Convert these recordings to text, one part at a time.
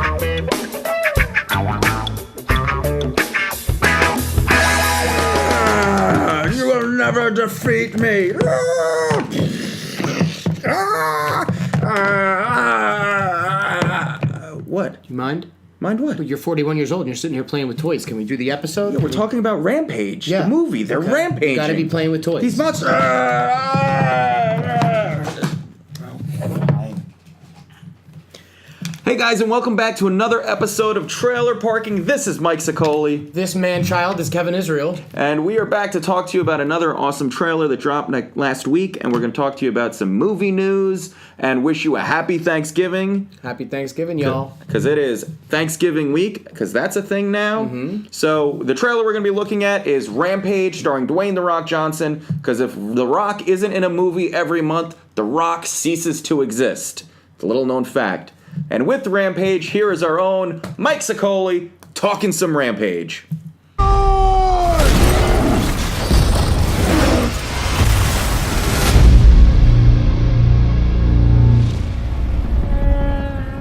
You will never defeat me. What? Do you mind? Mind what? You're 41 years old and you're sitting here playing with toys. Can we do the episode? Yeah, we're talking about Rampage, the movie. They're rampaging. You gotta be playing with toys. These monsters. Hey guys, and welcome back to another episode of Trailer Parking. This is Mike Sicoli. This man-child is Kevin Israel. And we are back to talk to you about another awesome trailer that dropped last week. And we're going to talk to you about some movie news and wish you a happy Thanksgiving. Happy Thanksgiving, y'all. Because it is Thanksgiving week, because that's a thing now. Mm-hmm. So the trailer we're going to be looking at is Rampage, starring Dwayne "The Rock" Johnson. Because if The Rock isn't in a movie every month, The Rock ceases to exist. It's a little-known fact. And with Rampage, here is our own Mike Sicoli talking some Rampage.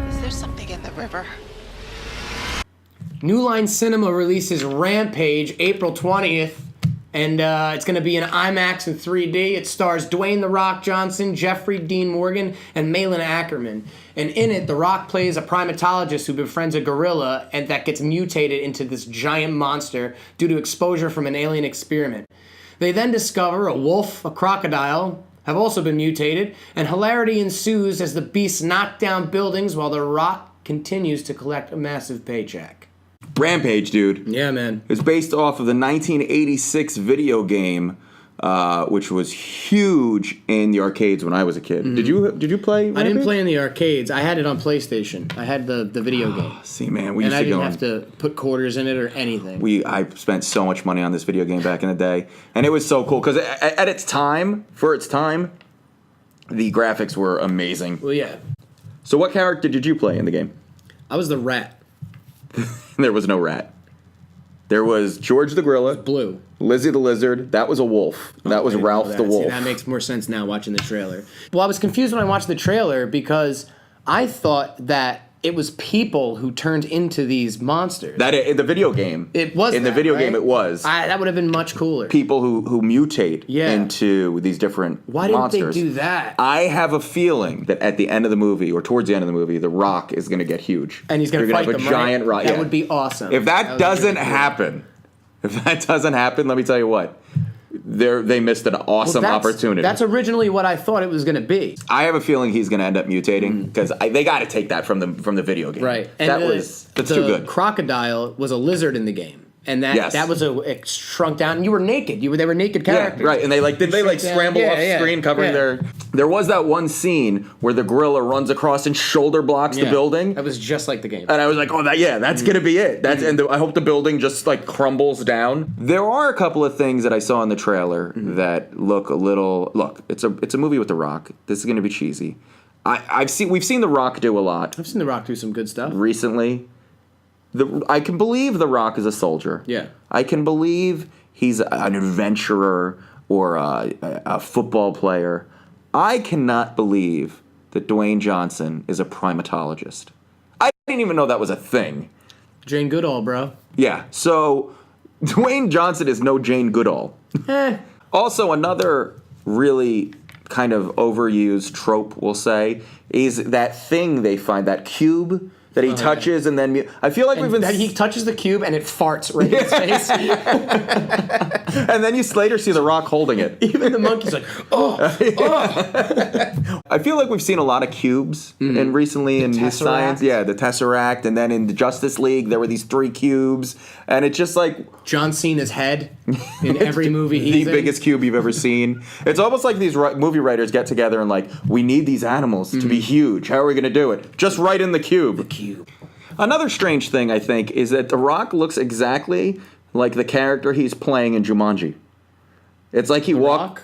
Is there something in the river? New Line Cinema releases Rampage April 20th. And it's going to be in IMAX and 3D. It stars Dwayne "The Rock" Johnson, Jeffrey Dean Morgan, and Malin Ackerman. And in it, The Rock plays a primatologist who befriends a gorilla and that gets mutated into this giant monster due to exposure from an alien experiment. They then discover a wolf, a crocodile, have also been mutated, and hilarity ensues as the beasts knock down buildings while The Rock continues to collect a massive paycheck. Rampage, dude. Yeah, man. It's based off of the 1986 video game, which was huge in the arcades when I was a kid. Mm-hmm. Did you play Rampage? I didn't play in the arcades. I had it on PlayStation. I had the video game. See, man, we used to go. And I didn't have to put quarters in it or anything. I spent so much money on this video game back in the day, and it was so cool because at its time, the graphics were amazing. Well, yeah. So, what character did you play in the game? I was the rat. There was no rat. There was George the Gorilla. Blue. Lizzie the Lizard. That was a wolf. That was Ralph the Wolf. See, that makes more sense now watching the trailer. Well, I was confused when I watched the trailer because I thought that it was people who turned into these monsters. That in the video game. It was in the video game. It was. That would have been much cooler. People who mutate into these different Why didn't monsters. they do that? I have a feeling that at the end of the movie, or towards the end of the movie, The Rock is going to get huge. And he's going to fight have them, a giant rock. That would be awesome. If that doesn't happen, let me tell you what. They missed an awesome opportunity. That's originally what I thought it was going to be. I have a feeling he's going to end up mutating because they got to take that from the video game. Right. And that's too good. The crocodile was a lizard in the game. And that was it shrunk down, and you were naked. They were naked characters. Yeah, right. And they scramble off screen, covering their. There was that one scene where the gorilla runs across and shoulder blocks the building. That was just like the game. And I was like, that's gonna be it. And I hope the building just crumbles down. There are a couple of things that I saw in the trailer that look a little. Look, it's a movie with The Rock. This is gonna be cheesy. We've seen The Rock do a lot. I've seen The Rock do some good stuff recently. I can believe The Rock is a soldier. Yeah. I can believe he's an adventurer or a football player. I cannot believe that Dwayne Johnson is a primatologist. I didn't even know that was a thing. Jane Goodall, bro. Yeah, so Dwayne Johnson is no Jane Goodall. Also, another really kind of overused trope, we'll say, is that thing they find, that cube that he touches and then... I feel like he touches the cube and it farts right in his face. And then you later see The Rock holding it. Even the monkey's like, I feel like we've seen a lot of cubes recently in the science. Yeah, the Tesseract. And then in the Justice League, there were these 3 cubes. And it's just like... John Cena's head in every movie he's the biggest cube you've ever seen. It's almost like these movie writers get together and we need these animals to be huge. How are we going to do it? Just write in the cube. The cube. Another strange thing, I think, is that The Rock looks exactly like the character he's playing in Jumanji. It's like he walked...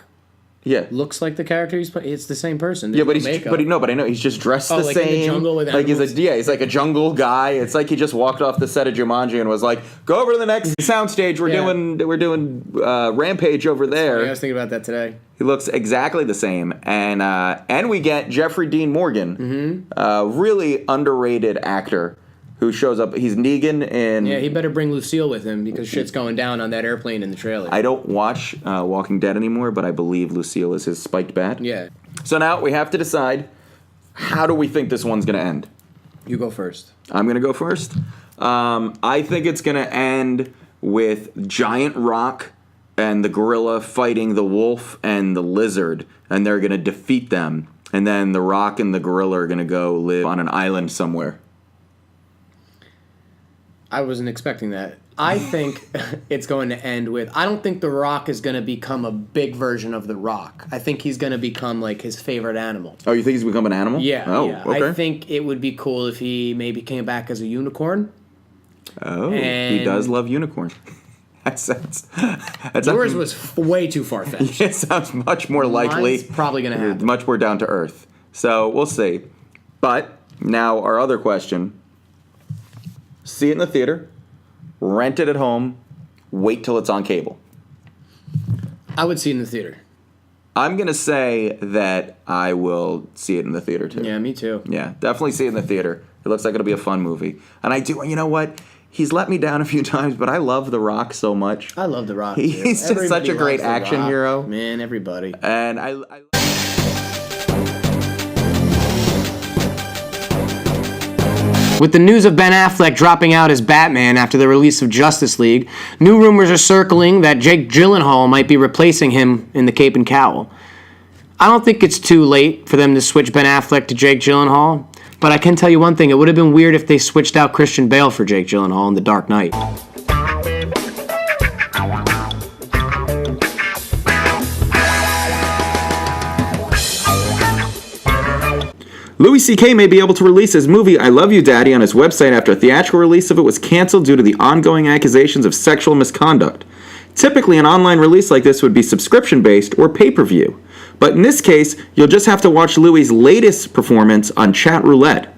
Yeah. Looks like the character he's playing. It's the same person. There's but I know he's just dressed the like same. In the jungle with animals? He's like a jungle guy. It's like he just walked off the set of Jumanji and was like, "Go over to the next soundstage. We're doing Rampage over there." I was thinking about that today. He looks exactly the same, and we get Jeffrey Dean Morgan, really underrated actor who shows up. He's Negan in... Yeah, he better bring Lucille with him because shit's going down on that airplane in the trailer. I don't watch Walking Dead anymore, but I believe Lucille is his spiked bat. Yeah. So now we have to decide, how do we think this one's going to end? You go first. I'm going to go first. I think it's going to end with Giant Rock and the gorilla fighting the wolf and the lizard, and they're going to defeat them. And then the Rock and the gorilla are going to go live on an island somewhere. I wasn't expecting that. I think it's going to end with... I don't think The Rock is going to become a big version of The Rock. I think he's going to become, like, his favorite animal. Oh, you think he's become an animal? Yeah. Oh, yeah. okay. I think it would be cool if he maybe came back as a unicorn. Oh, he does love unicorns. Yours was way too far-fetched. It sounds much more likely. Mine's probably going to happen. Much more down to earth. So, we'll see. But, now our other question. See it in the theater. Rent it at home. Wait till it's on cable. I would see it in the theater. I'm going to say that I will see it in the theater, too. Yeah, me too. Yeah, definitely see it in the theater. It looks like it'll be a fun movie. And I do, you know what? He's let me down a few times, but I love The Rock so much. I love The Rock, He's too. just such a great loves The action Rock. hero. Man, everybody. And I With the news of Ben Affleck dropping out as Batman after the release of Justice League, new rumors are circling that Jake Gyllenhaal might be replacing him in the cape and cowl. I don't think it's too late for them to switch Ben Affleck to Jake Gyllenhaal, but I can tell you one thing, it would have been weird if they switched out Christian Bale for Jake Gyllenhaal in The Dark Knight. Louis C.K. may be able to release his movie I Love You, Daddy on his website after a theatrical release of it was canceled due to the ongoing accusations of sexual misconduct. Typically, an online release like this would be subscription-based or pay-per-view. But in this case, you'll just have to watch Louis' latest performance on Chat Roulette.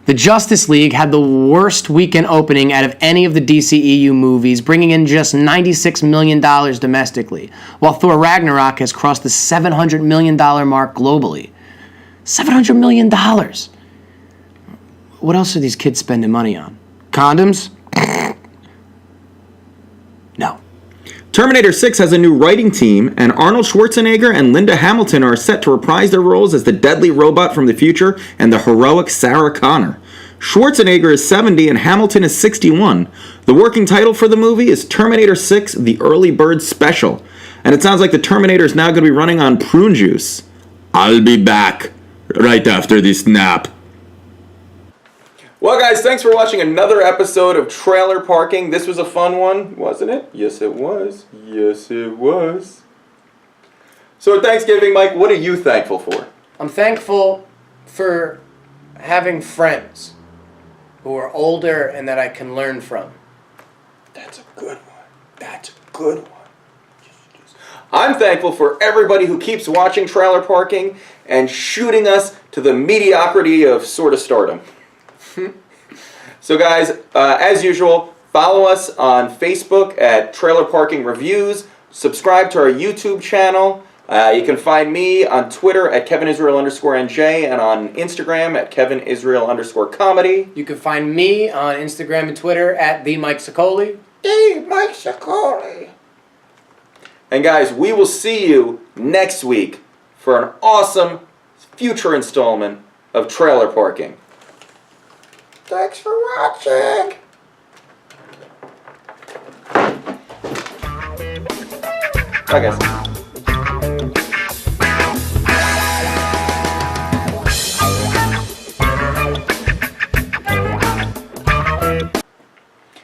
The Justice League had the worst weekend opening out of any of the DCEU movies, bringing in just $96 million domestically, while Thor Ragnarok has crossed the $700 million mark globally. $700 million. What else are these kids spending money on? Condoms? No. Terminator 6 has a new writing team, and Arnold Schwarzenegger and Linda Hamilton are set to reprise their roles as the deadly robot from the future and the heroic Sarah Connor. Schwarzenegger is 70 and Hamilton is 61. The working title for the movie is Terminator 6: The Early Bird Special, and it sounds like the Terminator is now going to be running on prune juice. I'll be back right after this nap. Well, guys, thanks for watching another episode of Trailer Parking. This was a fun one, wasn't it? Yes, it was. Yes, it was. So at Thanksgiving, Mike, what are you thankful for? I'm thankful for having friends who are older and that I can learn from. That's a good one. That's a good one. I'm thankful for everybody who keeps watching Trailer Parking and shooting us to the mediocrity of sort of stardom. So guys, as usual, follow us on Facebook at Trailer Parking Reviews. Subscribe to our YouTube channel. You can find me on Twitter at KevinIsrael_NJ and on Instagram at KevinIsrael_comedy. You can find me on Instagram and Twitter at @TheMikeSicoli. Sicoli. And guys, we will see you next week for an awesome future installment of Trailer Parking. Thanks for watching. Bye, guys.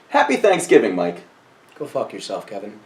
Happy Thanksgiving, Mike. Go fuck yourself, Kevin.